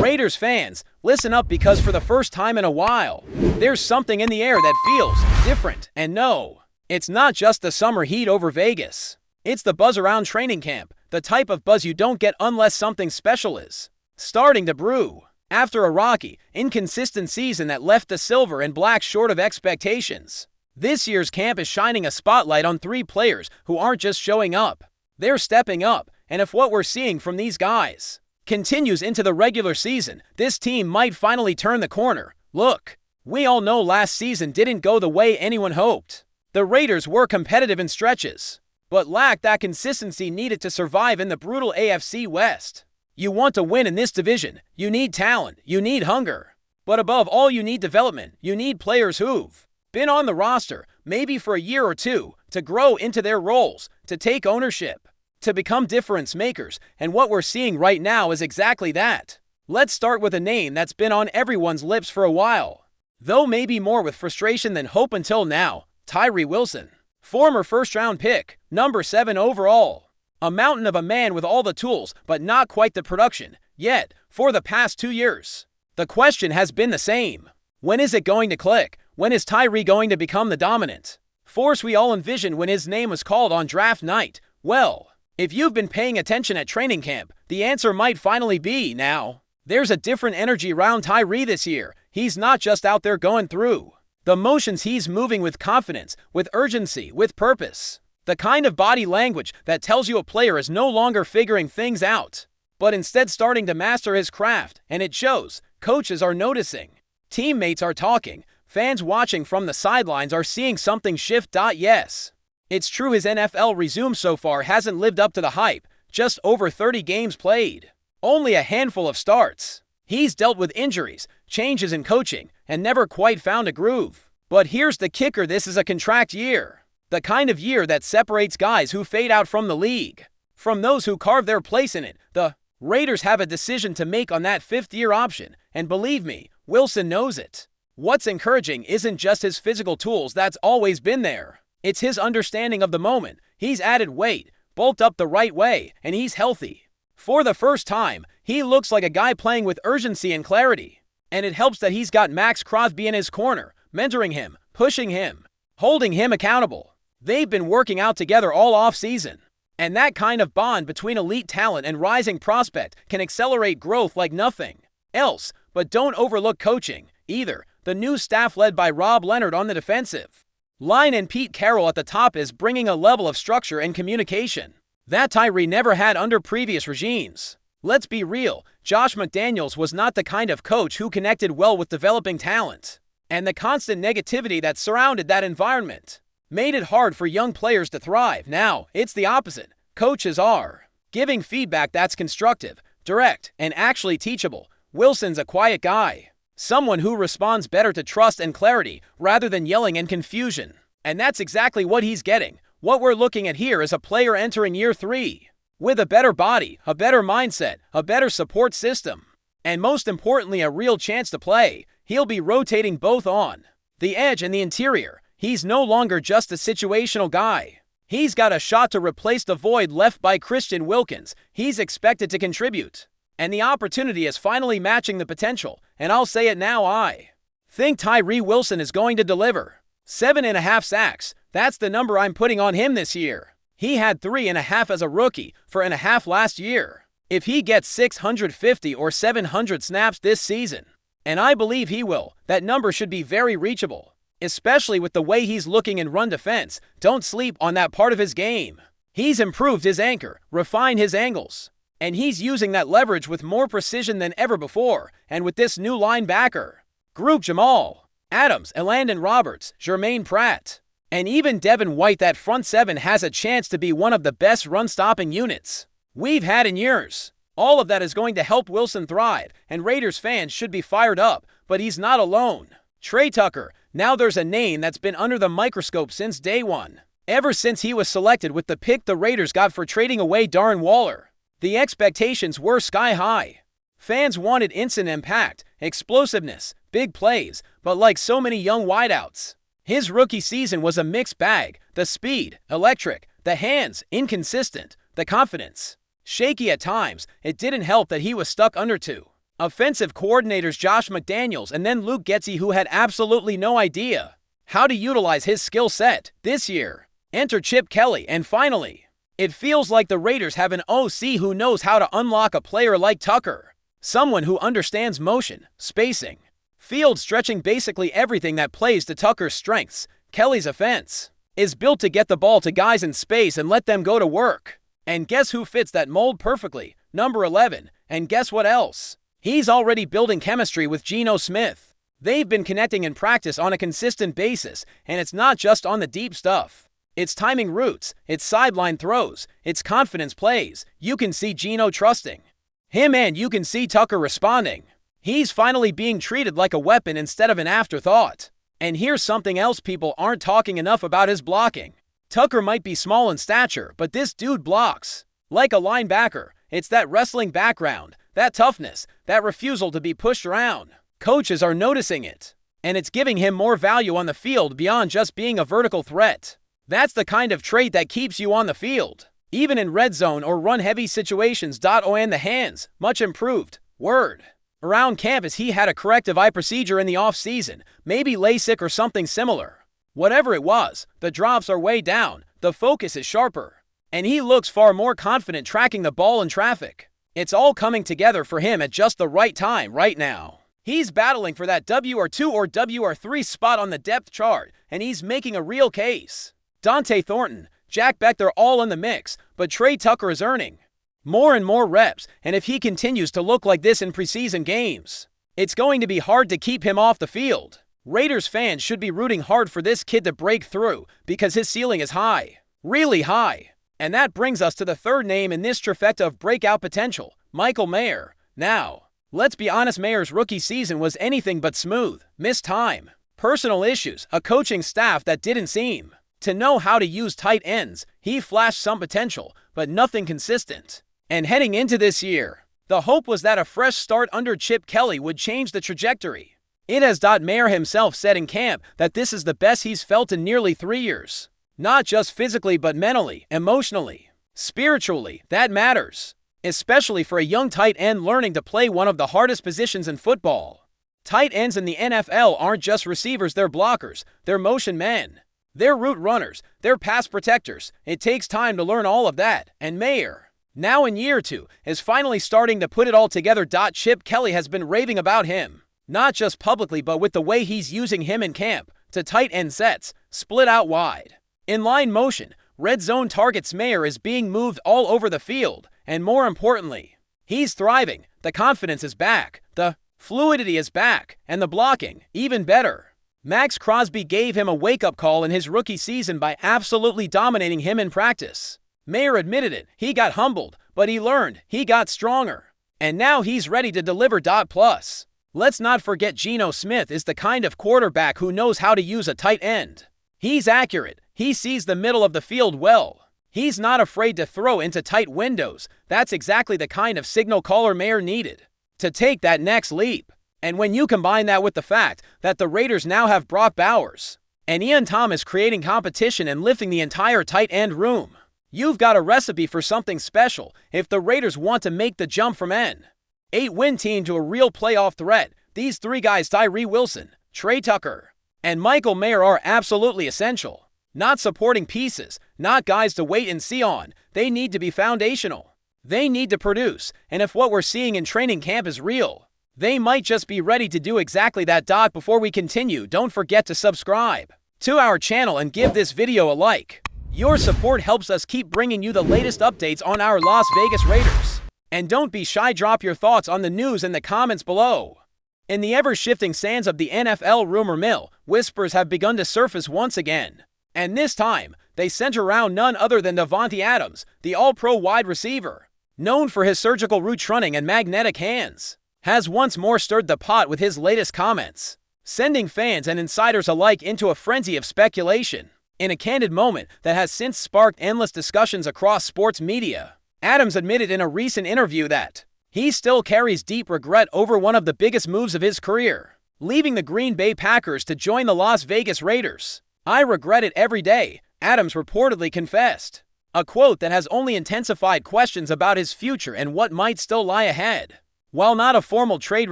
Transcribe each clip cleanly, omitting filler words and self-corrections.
Raiders fans, listen up because for the first time in a while, there's something in the air that feels different. And no, it's not just the summer heat over Vegas. It's the buzz around training camp, the type of buzz you don't get unless something special is starting to brew. After a rocky, inconsistent season that left the silver and black short of expectations, this year's camp is shining a spotlight on three players who aren't just showing up. They're stepping up, and if what we're seeing from these guys continues into the regular season, this team might finally turn the corner. Look, we all know last season didn't go the way anyone hoped. The Raiders were competitive in stretches, but lacked that consistency needed to survive in the brutal AFC West. You want to win in this division, you need talent, you need hunger. But above all, you need development. You need players who've been on the roster, maybe for a year or two, to grow into their roles, to take ownership, to become difference makers, and what we're seeing right now is exactly that. Let's start with a name that's been on everyone's lips for a while, though maybe more with frustration than hope until now: Tyree Wilson. Former first-round pick, number 7 overall. A mountain of a man with all the tools, but not quite the production. Yet, for the past 2 years, the question has been the same. When is it going to click? When is Tyree going to become the dominant force we all envisioned when his name was called on draft night? Well, if you've been paying attention at training camp, the answer might finally be now. There's a different energy around Tyree this year. He's not just out there going through the motions, he's moving with confidence, with urgency, with purpose. The kind of body language that tells you a player is no longer figuring things out, but instead starting to master his craft, and it shows. Coaches are noticing. Teammates are talking. Fans watching from the sidelines are seeing something shift. Yes, it's true, his NFL resume so far hasn't lived up to the hype. Just over 30 games played, only a handful of starts. He's dealt with injuries, changes in coaching, and never quite found a groove. But here's the kicker: this is a contract year. The kind of year that separates guys who fade out from the league from those who carve their place in it. The Raiders have a decision to make on that fifth-year option, and believe me, Wilson knows it. What's encouraging isn't just his physical tools, that's always been there. It's his understanding of the moment. He's added weight, bulked up the right way, and he's healthy. For the first time, he looks like a guy playing with urgency and clarity. And it helps that he's got Max Crosby in his corner, mentoring him, pushing him, holding him accountable. They've been working out together all off-season. And that kind of bond between elite talent and rising prospect can accelerate growth like nothing else. But don't overlook coaching, either. The new staff led by Rob Leonard on the defensive line and Pete Carroll at the top is bringing a level of structure and communication that Tyree never had under previous regimes. Let's be real, Josh McDaniels was not the kind of coach who connected well with developing talent, and the constant negativity that surrounded that environment made it hard for young players to thrive. Now, it's the opposite. Coaches are giving feedback that's constructive, direct, and actually teachable. Wilson's a quiet guy, someone who responds better to trust and clarity rather than yelling and confusion. And that's exactly what he's getting. What we're looking at here is a player entering year 3 with a better body, a better mindset, a better support system, and most importantly, a real chance to play. He'll be rotating both on the edge and the interior. He's no longer just a situational guy. He's got a shot to replace the void left by Christian Wilkins. He's expected to contribute, and the opportunity is finally matching the potential. And I'll say it now, I think Tyree Wilson is going to deliver. 7.5 sacks. That's the number I'm putting on him this year. He had 3.5 as a rookie, 4.5 last year. If he gets 650 or 700 snaps this season, and I believe he will, that number should be very reachable, especially with the way he's looking in run defense. Don't sleep on that part of his game. He's improved his anchor, refined his angles, and he's using that leverage with more precision than ever before. And with this new linebacker group, Jamal Adams, Elandon Roberts, Jermaine Pratt, and even Devin White, that front seven has a chance to be one of the best run-stopping units we've had in years. All of that is going to help Wilson thrive, and Raiders fans should be fired up, but he's not alone. Trey Tucker. Now there's a name that's been under the microscope since day one. Ever since he was selected with the pick the Raiders got for trading away Darren Waller, the expectations were sky high. Fans wanted instant impact, explosiveness, big plays, but like so many young wideouts, his rookie season was a mixed bag. The speed, electric. The hands, inconsistent. The confidence, shaky at times. It didn't help that he was stuck under 2 Offensive coordinators Josh McDaniels and then Luke Getsy, who had absolutely no idea how to utilize his skill set this year. Enter Chip Kelly, and finally, it feels like the Raiders have an OC who knows how to unlock a player like Tucker. Someone who understands motion, spacing, field stretching, basically everything that plays to Tucker's strengths. Kelly's offense is built to get the ball to guys in space and let them go to work. And guess who fits that mold perfectly? Number 11. And guess what else? He's already building chemistry with Geno Smith. They've been connecting in practice on a consistent basis, and it's not just on the deep stuff. It's timing routes, it's sideline throws, it's confidence plays. You can see Geno trusting him, and you can see Tucker responding. He's finally being treated like a weapon instead of an afterthought. And here's something else people aren't talking enough about: his blocking. Tucker might be small in stature, but this dude blocks like a linebacker. It's that wrestling background, that toughness, that refusal to be pushed around. Coaches are noticing it, and it's giving him more value on the field beyond just being a vertical threat. That's the kind of trait that keeps you on the field, even in red zone or run-heavy situations. And the hands, much improved. Word around campus he had a corrective eye procedure in the off-season, maybe LASIK or something similar. Whatever it was, the drops are way down, the focus is sharper, and he looks far more confident tracking the ball in traffic. It's all coming together for him at just the right time right now. He's battling for that WR2 or WR3 spot on the depth chart, and he's making a real case. Dante Thornton, Jack Beck, they're all in the mix, but Trey Tucker is earning more and more reps, and if he continues to look like this in preseason games, it's going to be hard to keep him off the field. Raiders fans should be rooting hard for this kid to break through, because his ceiling is high, really high. And that brings us to the third name in this trifecta of breakout potential, Michael Mayer. Now, let's be honest, Mayer's rookie season was anything but smooth. Missed time, personal issues, a coaching staff that didn't seem to know how to use tight ends. He flashed some potential, but nothing consistent. And heading into this year, the hope was that a fresh start under Chip Kelly would change the trajectory. It has. Mayer himself said in camp that this is the best he's felt in nearly 3 years. Not just physically, but mentally, emotionally, spiritually. That matters, especially for a young tight end learning to play one of the hardest positions in football. Tight ends in the NFL aren't just receivers, they're blockers, they're motion men, they're route runners, they're pass protectors. It takes time to learn all of that, and Mayer, now in year 2, is finally starting to put it all together. Chip Kelly has been raving about him, not just publicly but with the way he's using him in camp, to tight end sets, split out wide, in-line motion, red zone targets. Mayer is being moved all over the field, and more importantly, he's thriving. The confidence is back, the fluidity is back, and the blocking, even better. Max Crosby gave him a wake-up call in his rookie season by absolutely dominating him in practice. Mayer admitted it. He got humbled, but he learned. He got stronger. And now he's ready to deliver. Plus, let's not forget Geno Smith is the kind of quarterback who knows how to use a tight end. He's accurate. He sees the middle of the field well. He's not afraid to throw into tight windows. That's exactly the kind of signal caller Mayer needed to take that next leap. And when you combine that with the fact that the Raiders now have Brock Bowers and Ian Thomas creating competition and lifting the entire tight end room, you've got a recipe for something special if the Raiders want to make the jump from an 8-win team to a real playoff threat. These 3 guys, Tyree Wilson, Trey Tucker, and Michael Mayer, are absolutely essential. Not supporting pieces, not guys to wait and see on. They need to be foundational. They need to produce, and if what we're seeing in training camp is real, they might just be ready to do exactly that. Before we continue, don't forget to subscribe to our channel and give this video a like. Your support helps us keep bringing you the latest updates on our Las Vegas Raiders. And don't be shy, drop your thoughts on the news in the comments below. In the ever-shifting sands of the NFL rumor mill, whispers have begun to surface once again. And this time, they center around none other than DAVANTE Adams, the all-pro wide receiver, known for his surgical route running and magnetic hands, has once more stirred the pot with his latest comments, sending fans and insiders alike into a frenzy of speculation. In a candid moment that has since sparked endless discussions across sports media, Adams admitted in a recent interview that he still carries deep regret over one of the biggest moves of his career, leaving the Green Bay Packers to join the Las Vegas Raiders. "I regret it every day," Adams reportedly confessed, a quote that has only intensified questions about his future and what might still lie ahead. While not a formal trade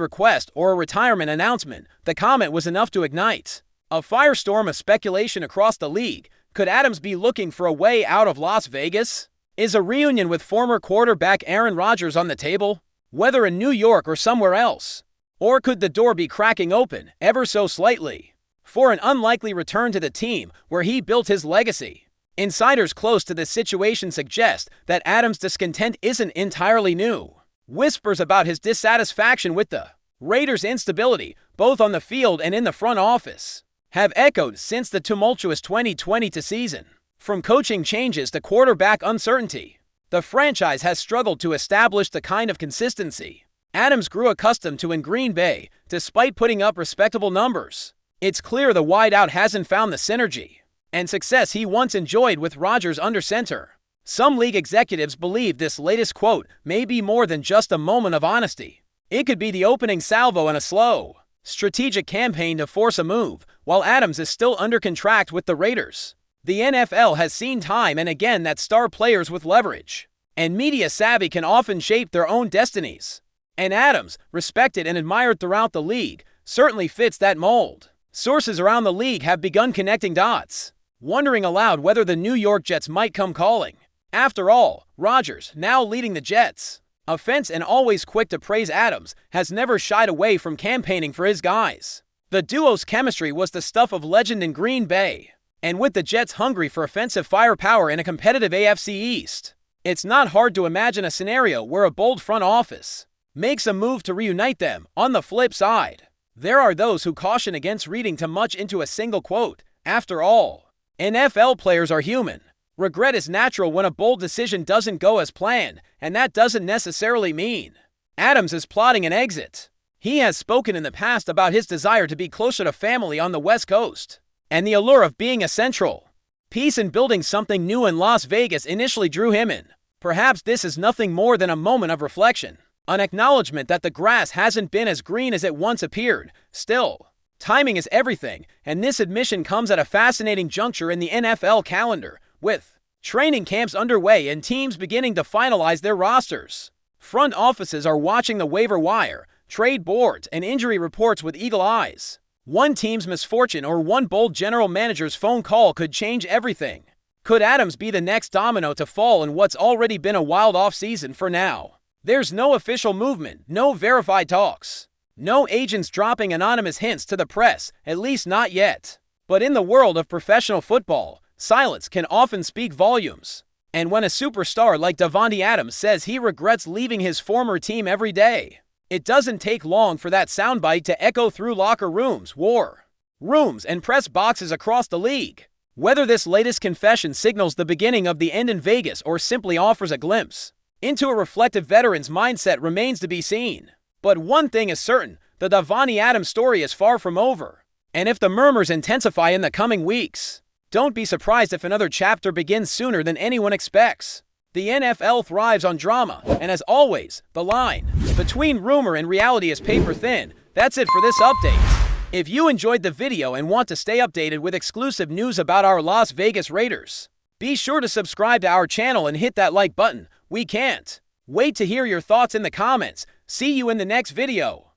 request or a retirement announcement, the comment was enough to ignite a firestorm of speculation across the league. Could Adams be looking for a way out of Las Vegas? Is a reunion with former quarterback Aaron Rodgers on the table, whether in New York or somewhere else? Or could the door be cracking open, ever so slightly, for an unlikely return to the team where he built his legacy? Insiders close to this situation suggest that Adams' discontent isn't entirely new. Whispers about his dissatisfaction with the Raiders' instability, both on the field and in the front office, have echoed since the tumultuous 2020 season. From coaching changes to quarterback uncertainty, the franchise has struggled to establish the kind of consistency Adams grew accustomed to in Green Bay, despite putting up respectable numbers. It's clear the wideout hasn't found the synergy and success he once enjoyed with Rodgers under center. Some league executives believe this latest quote may be more than just a moment of honesty. It could be the opening salvo in a slow, strategic campaign to force a move, while Adams is still under contract with the Raiders. The NFL has seen time and again that star players with leverage and media savvy can often shape their own destinies. And Adams, respected and admired throughout the league, certainly fits that mold. Sources around the league have begun connecting dots, wondering aloud whether the New York Jets might come calling. After all, Rodgers, now leading the Jets' offense and always quick to praise Adams, has never shied away from campaigning for his guys. The duo's chemistry was the stuff of legend in Green Bay, and with the Jets hungry for offensive firepower in a competitive AFC East, it's not hard to imagine a scenario where a bold front office makes a move to reunite them. On the flip side, there are those who caution against reading too much into a single quote. After all, NFL players are human. Regret is natural when a bold decision doesn't go as planned, and that doesn't necessarily mean Adams is plotting an exit. He has spoken in the past about his desire to be closer to family on the West Coast, and the allure of being a central piece in building something new in Las Vegas initially drew him in. Perhaps this is nothing more than a moment of reflection, an acknowledgement that the grass hasn't been as green as it once appeared. Still, timing is everything, and this admission comes at a fascinating juncture in the NFL calendar, with training camps underway and teams beginning to finalize their rosters. Front offices are watching the waiver wire, trade boards, and injury reports with eagle eyes. One team's misfortune or one bold general manager's phone call could change everything. Could Adams be the next domino to fall in what's already been a wild offseason? For now, there's no official movement, no verified talks, no agents dropping anonymous hints to the press, at least not yet. But in the world of professional football, silence can often speak volumes. And when a superstar like DAVANTE Adams says he regrets leaving his former team every day, it doesn't take long for that soundbite to echo through locker rooms, war rooms, and press boxes across the league. Whether this latest confession signals the beginning of the end in Vegas or simply offers a glimpse into a reflective veteran's mindset remains to be seen. But one thing is certain, the DAVANTE Adams story is far from over. And if the murmurs intensify in the coming weeks, don't be surprised if another chapter begins sooner than anyone expects. The NFL thrives on drama, and as always, the line between rumor and reality is paper thin. That's it for this update. If you enjoyed the video and want to stay updated with exclusive news about our Las Vegas Raiders, be sure to subscribe to our channel and hit that like button. We can't wait to hear your thoughts in the comments. See you in the next video.